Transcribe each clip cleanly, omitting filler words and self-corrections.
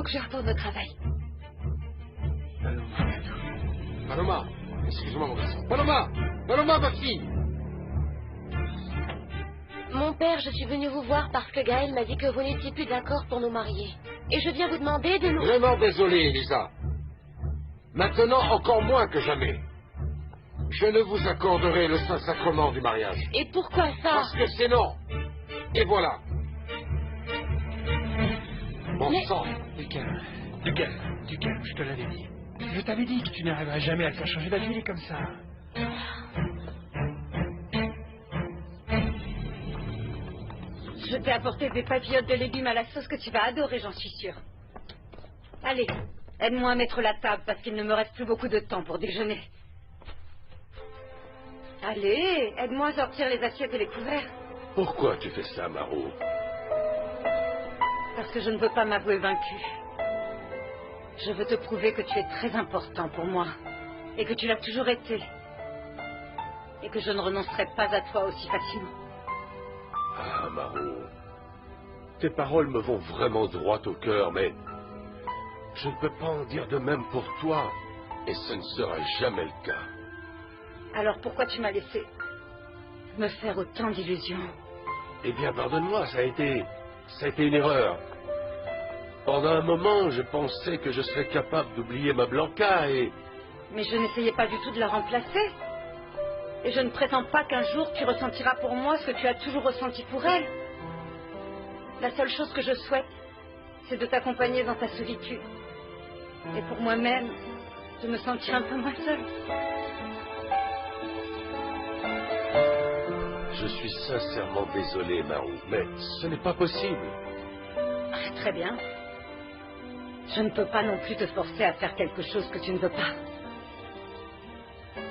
faut que je retourne au travail. Paloma, excuse-moi mon garçon. Paloma, Paloma, ma fille. Mon père, je suis venue vous voir parce que Gaël m'a dit que vous n'étiez plus d'accord pour nous marier. Et je viens vous demander de nous... Vraiment désolé, Elisa. Maintenant, encore moins que jamais. Je ne vous accorderai le Saint-Sacrement du mariage. Et pourquoi ça? Parce que c'est non. Et voilà. Bon sang. Du calme, je te l'avais dit. Je t'avais dit que tu n'arriverais jamais à le faire changer d'avis, il est comme ça. Je t'ai apporté des papillotes de légumes à la sauce que tu vas adorer, j'en suis sûre. Allez, aide-moi à mettre la table parce qu'il ne me reste plus beaucoup de temps pour déjeuner. Allez, aide-moi à sortir les assiettes et les couverts. Pourquoi tu fais ça, Marou? Parce que je ne veux pas m'avouer vaincu. Je veux te prouver que tu es très important pour moi. Et que tu l'as toujours été. Et que je ne renoncerai pas à toi aussi facilement. Ah, Marou. Tes paroles me vont vraiment droit au cœur, mais... je ne peux pas en dire de même pour toi. Et ce ne sera jamais le cas. Alors pourquoi tu m'as laissé me faire autant d'illusions? Eh bien, pardonne-moi, ça a été une erreur. Pendant un moment, je pensais que je serais capable d'oublier ma Blanca et... Mais je n'essayais pas du tout de la remplacer. Et je ne prétends pas qu'un jour tu ressentiras pour moi ce que tu as toujours ressenti pour elle. La seule chose que je souhaite, c'est de t'accompagner dans ta solitude. Et pour moi-même, de me sentir un peu moins seule. Je suis sincèrement désolé, Marou, mais ce n'est pas possible. Très bien. Je ne peux pas non plus te forcer à faire quelque chose que tu ne veux pas.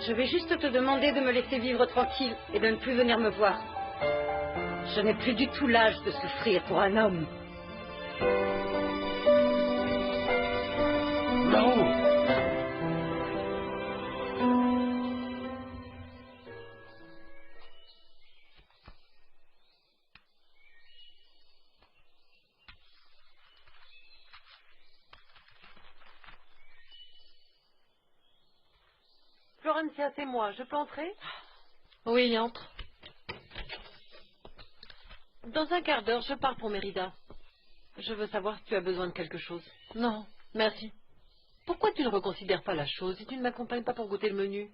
Je vais juste te demander de me laisser vivre tranquille et de ne plus venir me voir. Je n'ai plus du tout l'âge de souffrir pour un homme. Marou! Florencia, c'est moi. Je peux entrer? Oui, entre. Dans un quart d'heure, je pars pour Mérida. Je veux savoir si tu as besoin de quelque chose. Non, merci. Pourquoi tu ne reconsidères pas la chose et tu ne m'accompagnes pas pour goûter le menu?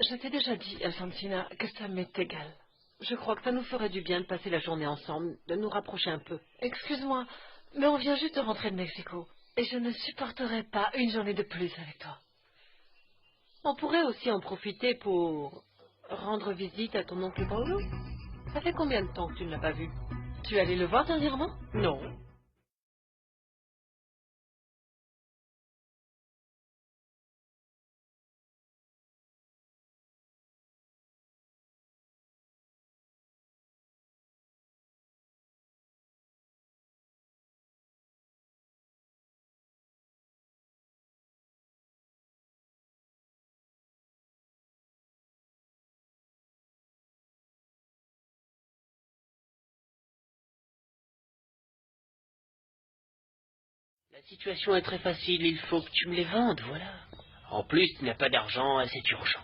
Je t'ai déjà dit, Alfonsina, que ça m'est égal. Je crois que ça nous ferait du bien de passer la journée ensemble, de nous rapprocher un peu. Excuse-moi, mais on vient juste de rentrer de Mexico. Et je ne supporterai pas une journée de plus avec toi. On pourrait aussi en profiter pour rendre visite à ton oncle Paulo. Ça fait combien de temps que tu ne l'as pas vu? Tu es allé le voir dernièrement? Non. La situation est très facile, il faut que tu me les vendes, voilà. En plus, tu n'as pas d'argent et c'est urgent.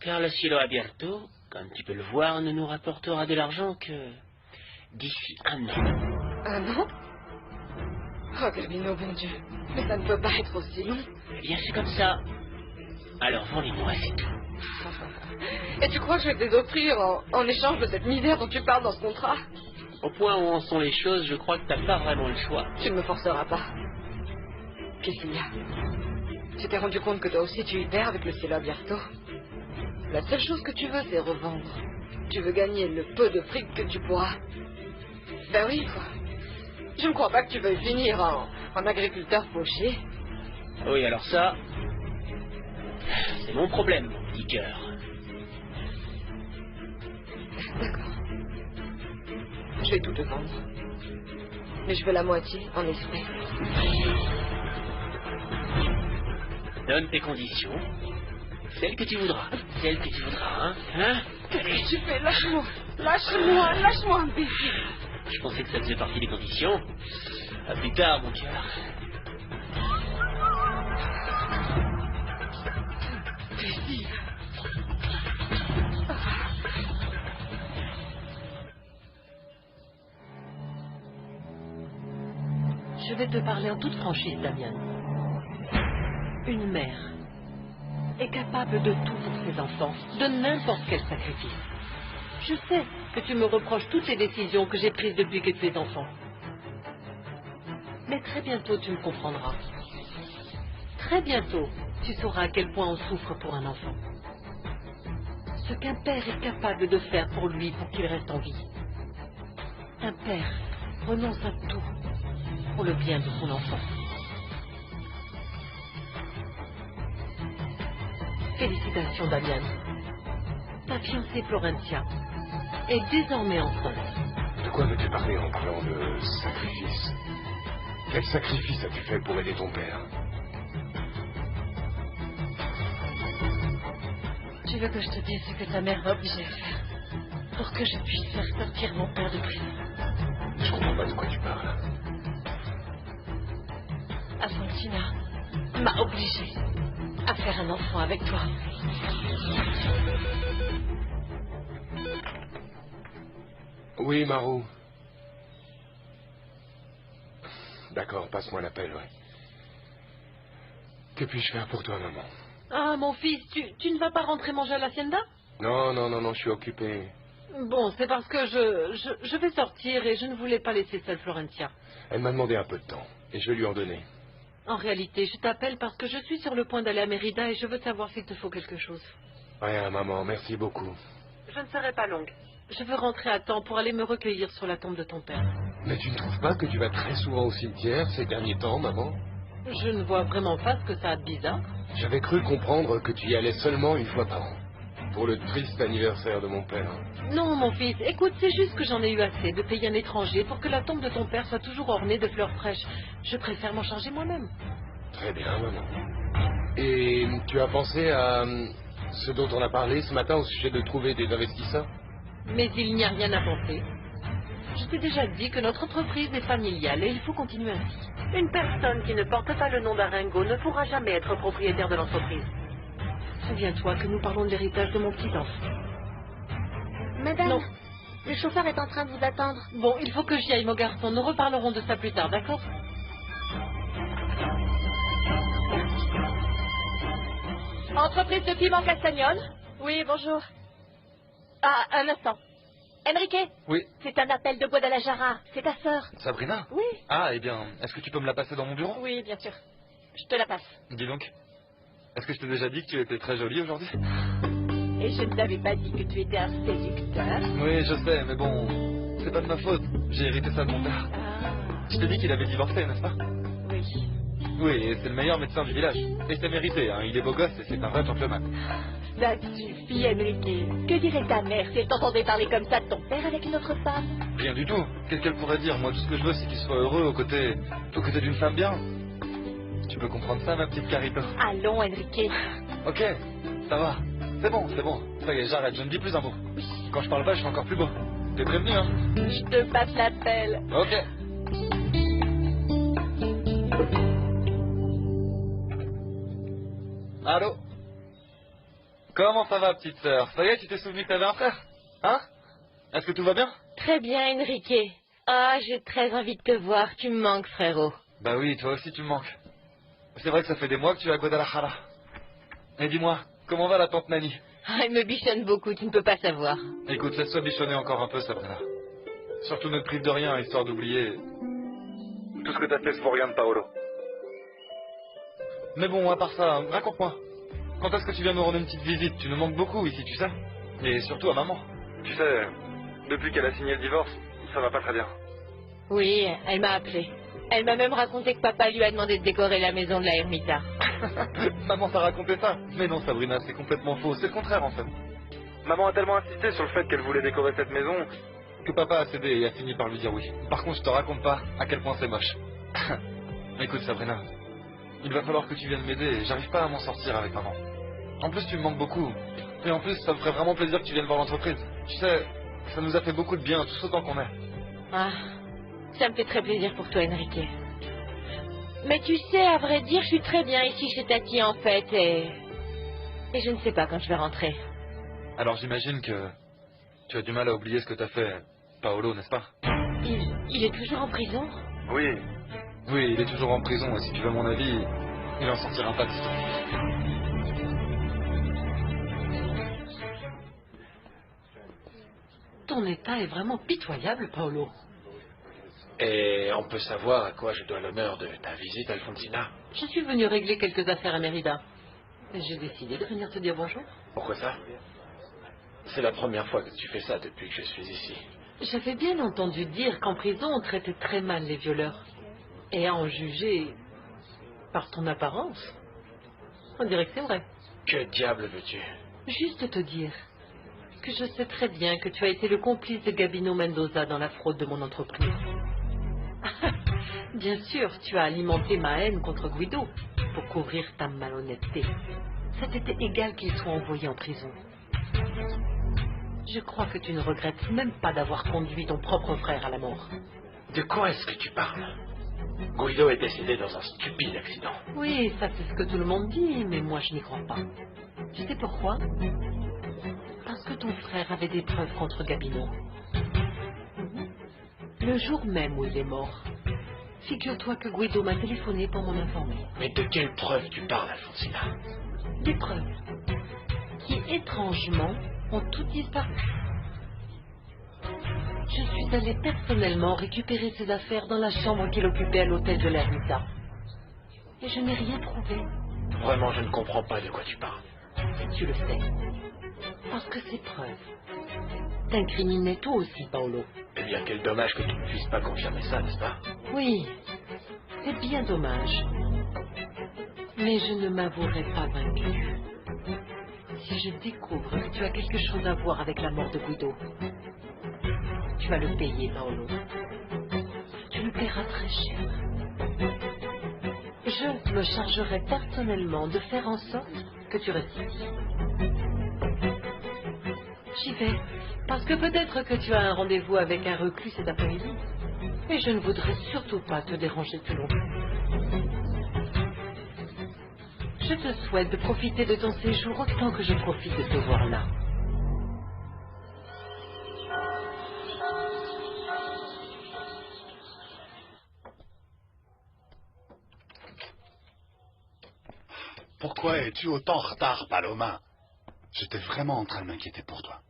Car le cielo abierto, comme tu peux le voir, ne nous rapportera de l'argent que d'ici un an. Un an? Oh, Gabino, bon Dieu. Mais ça ne peut pas être aussi long. Eh bien, c'est comme ça. Alors, vends-les-moi, c'est tout. Et tu crois que je vais te les offrir en échange de cette misère dont tu parles dans ce contrat? Au point où en sont les choses, je crois que t'as pas vraiment le choix. Tu ne me forceras pas. Qu'est-ce qu'il y a? Tu t'es rendu compte que toi aussi tu y perds avec le cielo abierto? La seule chose que tu veux, c'est revendre. Tu veux gagner le peu de fric que tu pourras. Ben oui, quoi. Je ne crois pas que tu veuilles finir en agriculteur fauché. Oui, alors ça, c'est mon problème, mon petit cœur. D'accord. Je vais tout te vendre. Mais je veux la moitié en espèces. Donne tes conditions. Celles que tu voudras. Celles que tu voudras, hein? Qu'est-ce que tu fais? Lâche-moi. Lâche-moi, imbécile. Je pensais que ça faisait partie des conditions. À plus tard, mon cœur. Christine. Je vais te parler en toute franchise, Damien. Une mère est capable de tout pour ses enfants, de n'importe quel sacrifice. Je sais que tu me reproches toutes les décisions que j'ai prises depuis que tu es enfant. Mais très bientôt, tu me comprendras. Très bientôt, tu sauras à quel point on souffre pour un enfant. Ce qu'un père est capable de faire pour lui pour qu'il reste en vie. Un père renonce à tout pour le bien de son enfant. Félicitations, Damian. Ta fiancée Florentia est désormais enceinte. De quoi veux-tu parler en parlant de sacrifice? Quel sacrifice as-tu fait pour aider ton père? Tu veux que je te dise ce que ta mère m'a obligé de faire pour que je puisse faire sortir mon père de prison? Je comprends pas de quoi tu parles. Alfonsina m'a obligé à faire un enfant avec toi. Oui, Marou. D'accord, passe-moi l'appel, ouais. Que puis-je faire pour toi, maman? Ah, mon fils, tu ne vas pas rentrer manger à l'hacienda? Non, je suis occupé. Bon, c'est parce que je vais sortir et je ne voulais pas laisser seule Florentia. Elle m'a demandé un peu de temps, et je vais lui en donner. En réalité, je t'appelle parce que je suis sur le point d'aller à Mérida et je veux savoir s'il te faut quelque chose. Rien, maman, merci beaucoup. Je ne serai pas longue. Je veux rentrer à temps pour aller me recueillir sur la tombe de ton père. Mais tu ne trouves pas que tu vas très souvent au cimetière ces derniers temps, maman? Je ne vois vraiment pas ce que ça a de bizarre. J'avais cru comprendre que tu y allais seulement une fois par an. Pour le triste anniversaire de mon père. Non, mon fils, écoute, c'est juste que j'en ai eu assez de payer un étranger pour que la tombe de ton père soit toujours ornée de fleurs fraîches. Je préfère m'en charger moi-même. Très bien, maman. Et tu as pensé à ce dont on a parlé ce matin au sujet de trouver des investisseurs? Mais il n'y a rien à penser. Je t'ai déjà dit que notre entreprise est familiale et il faut continuer ainsi. Une personne qui ne porte pas le nom d'Aringo ne pourra jamais être propriétaire de l'entreprise. Souviens-toi que nous parlons de l'héritage de mon petit-enfant. Madame, Non. le chauffeur est en train de vous attendre. Bon, il faut que j'y aille, mon garçon. Nous reparlerons de ça plus tard, d'accord? Entreprise de piment Castagnol? Oui, bonjour. Ah, un instant. Enrique, Oui, c'est un appel de Guadalajara. C'est ta sœur. Sabrina? Oui. Ah, eh bien, est-ce que tu peux me la passer dans mon bureau? Oui, bien sûr. Je te la passe. Dis donc, est-ce que je t'ai déjà dit que tu étais très jolie aujourd'hui? Et je ne t'avais pas dit que tu étais un séducteur. Oui, je sais, mais bon, c'est pas de ma faute. J'ai hérité ça de mon père. Ah, Je t'ai dit qu'il avait divorcé, n'est-ce pas? oui. Oui, et c'est le meilleur médecin du village. Et c'est mérité, hein. Il est beau gosse et c'est un vrai gentleman. Ça suffit, Enrique. Que dirait ta mère si elle t'entendait parler comme ça de ton père avec une autre femme? Rien du tout. Qu'est-ce qu'elle pourrait dire? Moi, tout ce que je veux, c'est qu'il soit heureux aux côtés d'une femme bien. Tu peux comprendre ça, ma petite Carito? Allons, Enrique. Ok, ça va. C'est bon, c'est bon. Ça y est, j'arrête, je ne dis plus un mot. Quand je parle pas, je suis encore plus beau. T'es prévenu, hein? Je te passe l'appel. Ok. Allô? Comment ça va, petite sœur? Ça y est, tu t'es souvenu que t'avais un frère? Hein? Est-ce que tout va bien? Très bien, Enrique. Ah, j'ai très envie de te voir. Tu me manques, frérot. Bah oui, toi aussi tu me manques. C'est vrai que ça fait des mois que tu es à Guadalajara. Et dis-moi, comment va la tante Nani? Ah, elle me bichonne beaucoup, tu ne peux pas savoir. Écoute, laisse-toi bichonner encore un peu, Sabrina. Surtout ne te prive de rien, histoire d'oublier tout ce que t'as fait ce rien de Paolo. Mais bon, à part ça, raconte-moi. Quand est-ce que tu viens me rendre une petite visite? Tu nous manques beaucoup ici, tu sais. Et surtout à maman. Tu sais, depuis qu'elle a signé le divorce, ça va pas très bien. Oui, elle m'a appelé. Elle m'a même raconté que papa lui a demandé de décorer la maison de la ermita. Maman t'a raconté ça? Mais non, Sabrina, c'est complètement faux. C'est le contraire, en fait. Maman a tellement insisté sur le fait qu'elle voulait décorer cette maison que papa a cédé et a fini par lui dire oui. Par contre, je te raconte pas à quel point c'est moche. Écoute, Sabrina, il va falloir que tu viennes m'aider. J'arrive pas à m'en sortir avec maman. En plus, tu me manques beaucoup. Et en plus, ça me ferait vraiment plaisir que tu viennes voir l'entreprise. Tu sais, ça nous a fait beaucoup de bien, tout ce temps qu'on est. Ah, Ça me fait très plaisir pour toi, Enrique. Mais tu sais, à vrai dire, je suis très bien ici chez Tati, en fait, et je ne sais pas quand je vais rentrer. Alors j'imagine que tu as du mal à oublier ce que t'as fait, Paolo, n'est-ce pas? Il est toujours en prison? Oui. Oui, il est toujours en prison, et si tu veux mon avis, il en sortira pas de ça. Ton état est vraiment pitoyable, Paolo. Et on peut savoir à quoi je dois l'honneur de ta visite, Alfonsina? Je suis venu régler quelques affaires à Mérida. Et j'ai décidé de venir te dire bonjour. Pourquoi ça? C'est la première fois que tu fais ça depuis que je suis ici. J'avais bien entendu dire qu'en prison, on traitait très mal les violeurs. Et à en juger par ton apparence, on dirait que c'est vrai. Que diable veux-tu? Juste te dire que je sais très bien que tu as été le complice de Gabino Mendoza dans la fraude de mon entreprise. Bien sûr, tu as alimenté ma haine contre Guido pour couvrir ta malhonnêteté. Ça t'était égal qu'il soit envoyé en prison. Je crois que tu ne regrettes même pas d'avoir conduit ton propre frère à la mort. De quoi est-ce que tu parles? Guido est décédé dans un stupide accident. Oui, ça c'est ce que tout le monde dit, mais moi je n'y crois pas. Tu sais pourquoi? Parce que ton frère avait des preuves contre Gabino. Le jour même où il est mort, figure-toi que Guido m'a téléphoné pour m'en informer. Mais de quelles preuves tu parles, Alfonsina? Des preuves qui, étrangement, ont toutes disparu. Je suis allée personnellement récupérer ses affaires dans la chambre qu'il occupait à l'hôtel de l'Ermita. Et je n'ai rien trouvé. Vraiment, je ne comprends pas de quoi tu parles. Tu le sais. Parce que ces preuves t'incriminaient toi aussi, Paolo. Eh bien, quel dommage que tu ne puisses pas confirmer ça, n'est-ce pas? Oui, c'est bien dommage. Mais je ne m'avouerai pas vaincu. Si je découvre que tu as quelque chose à voir avec la mort de Guido, tu vas le payer, Paolo. Tu le paieras très cher. Je me chargerai personnellement de faire en sorte que tu restes ici. J'y vais, parce que peut-être que tu as un rendez-vous avec un reclus cet après-midi. Et je ne voudrais surtout pas te déranger plus longtemps. Je te souhaite de profiter de ton séjour autant que je profite de te voir là. Pourquoi es-tu autant en retard, Paloma? J'étais vraiment en train de m'inquiéter pour toi.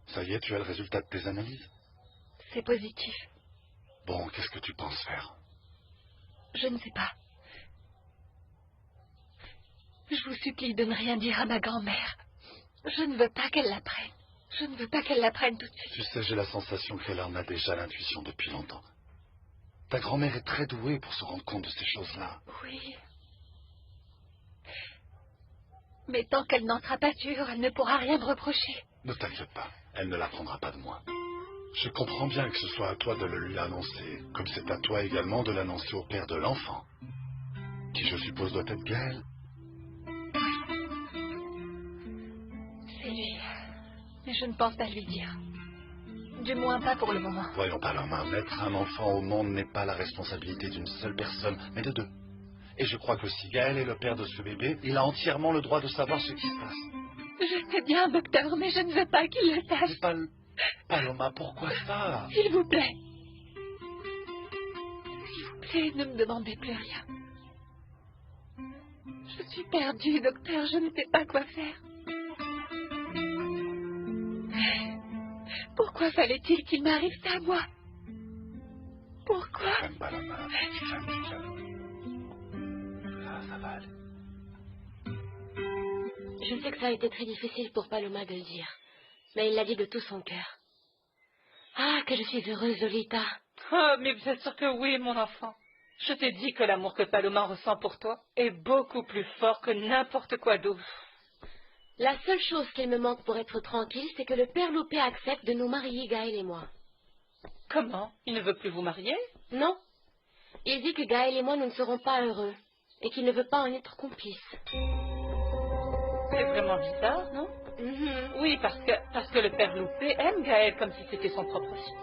Ça y est, tu as le résultat de tes analyses? C'est positif. Bon, qu'est-ce que tu penses faire? Je ne sais pas. Je vous supplie de ne rien dire à ma grand-mère. Je ne veux pas qu'elle l'apprenne. Je ne veux pas qu'elle l'apprenne tout de suite. Tu sais, j'ai la sensation qu'elle en a déjà l'intuition depuis longtemps. Ta grand-mère est très douée pour se rendre compte de ces choses-là. Oui. Mais tant qu'elle n'en sera pas sûre, elle ne pourra rien me reprocher. Ne t'inquiète pas, elle ne l'apprendra pas de moi. Je comprends bien que ce soit à toi de le lui annoncer, comme c'est à toi également de l'annoncer au père de l'enfant, qui je suppose doit être Gaël. C'est lui. Mais je ne pense pas lui dire. Du moins pas pour le moment. Voyons, Paloma, mettre un enfant au monde n'est pas la responsabilité d'une seule personne, mais de deux. Et je crois que si Gaël est le père de ce bébé, il a entièrement le droit de savoir ce qui se passe. Je sais bien, docteur, mais je ne veux pas qu'il le sache. Paloma, pourquoi ça? S'il vous plaît. S'il vous plaît, ne me demandez plus rien. Je suis perdue, docteur, je ne sais pas quoi faire. Pourquoi fallait-il qu'il m'arrive ça à moi? Pourquoi? Calme, Paloma, calme. Ça va aller. Je sais que ça a été très difficile pour Paloma de le dire, mais il l'a dit de tout son cœur. Ah, que je suis heureuse, Lolita. Oh, mais bien sûr que oui, mon enfant. Je t'ai dit que l'amour que Paloma ressent pour toi est beaucoup plus fort que n'importe quoi d'autre. La seule chose qu'il me manque pour être tranquille, c'est que le père Loupé accepte de nous marier, Gaël et moi. Comment? Il ne veut plus vous marier? Non. Il dit que Gaël et moi, nous ne serons pas heureux, et qu'il ne veut pas en être complice. C'est vraiment bizarre, non? Oui, parce que le père Loupé aime Gaël comme si c'était son propre fils.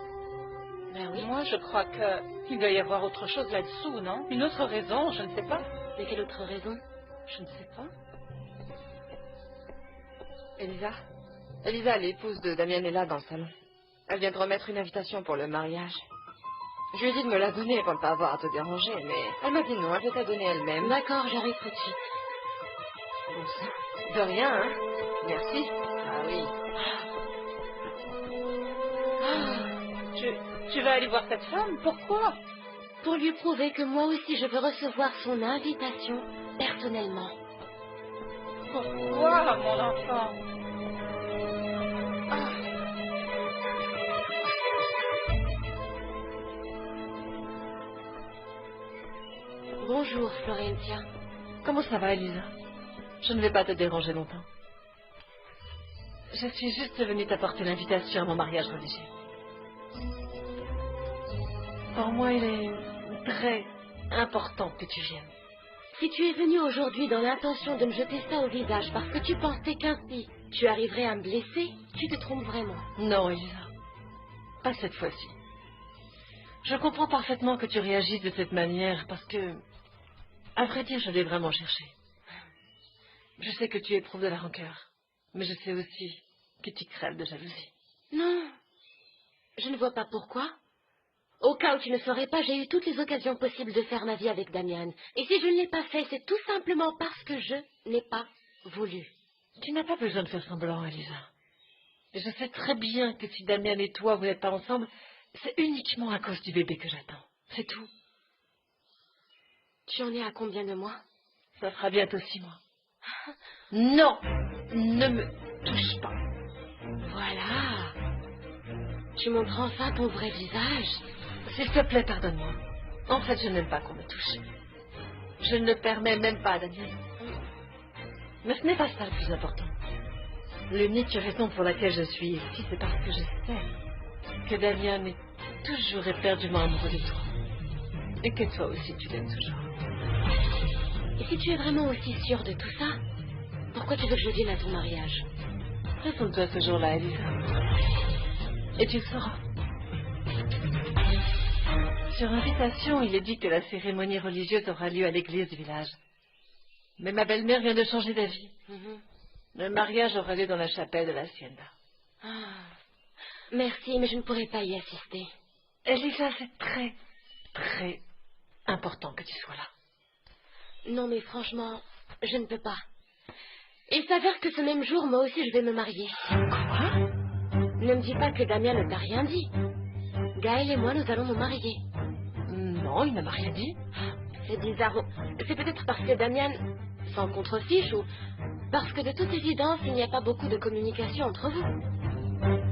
Ben oui. Moi, je crois qu'il doit y avoir autre chose là-dessous, non? Une autre raison, je ne sais pas. Mais quelle autre raison? Je ne sais pas. Elisa? Elisa, l'épouse de Damien, est là dans le salon. Elle vient de remettre une invitation pour le mariage. Je lui ai dit de me la donner pour ne pas avoir à te déranger, mais elle m'a dit non, elle veut la donner elle-même. D'accord, j'arrive tout de suite. Bon sang. De rien, hein? Merci. Ah oui. Tu vas aller voir cette femme? Pourquoi? Pour lui prouver que moi aussi je veux recevoir son invitation personnellement. Pourquoi, mon enfant? Bonjour, Florentia. Comment ça va, Elisa? Je ne vais pas te déranger longtemps. Je suis juste venue t'apporter l'invitation à mon mariage religieux. Pour moi, il est très important que tu viennes. Si tu es venu aujourd'hui dans l'intention de me jeter ça au visage parce que tu pensais qu'ainsi tu arriverais à me blesser, tu te trompes vraiment. Non, Elisa. Pas cette fois-ci. Je comprends parfaitement que tu réagisses de cette manière parce que, à vrai dire, je l'ai vraiment cherché. Je sais que tu éprouves de la rancœur, mais je sais aussi que tu crèves de jalousie. Non, je ne vois pas pourquoi. Au cas où tu ne saurais pas, j'ai eu toutes les occasions possibles de faire ma vie avec Damian. Et si je ne l'ai pas fait, c'est tout simplement parce que je n'ai pas voulu. Tu n'as pas besoin de faire semblant, Elisa. Et je sais très bien que si Damian et toi, vous n'êtes pas ensemble, c'est uniquement à cause du bébé que j'attends. C'est tout. Tu en es à combien de mois? Ça fera bientôt 6 mois. Non! Ne me touche pas. Voilà. Tu montres enfin ton vrai visage. S'il te plaît, pardonne-moi. En fait, je n'aime pas qu'on me touche. Je ne le permets même pas à Daniel. Mais ce n'est pas ça le plus important. L'unique raison pour laquelle je suis ici, c'est parce que je sais que Damien est toujours éperdument amoureux de toi. Et que toi aussi, tu l'aimes toujours. Et si tu es vraiment aussi sûre de tout ça, pourquoi tu veux que je vienne à ton mariage? Réponds-toi ce jour-là, Elisa. Et tu le sauras. Sur invitation, il est dit que la cérémonie religieuse aura lieu à l'église du village. Mais ma belle-mère vient de changer d'avis. Le mariage aura lieu dans la chapelle de la Hacienda. Merci, mais je ne pourrai pas y assister. Elisa, c'est très, très important que tu sois là. Non, mais franchement, je ne peux pas. Il s'avère que ce même jour, moi aussi, je vais me marier. Quoi? Ne me dis pas que Damien ne t'a rien dit. Gaël et moi, nous allons nous marier. Non, il ne m'a rien dit. C'est bizarre. C'est peut-être parce que Damien s'en contrefiche ou parce que de toute évidence, il n'y a pas beaucoup de communication entre vous.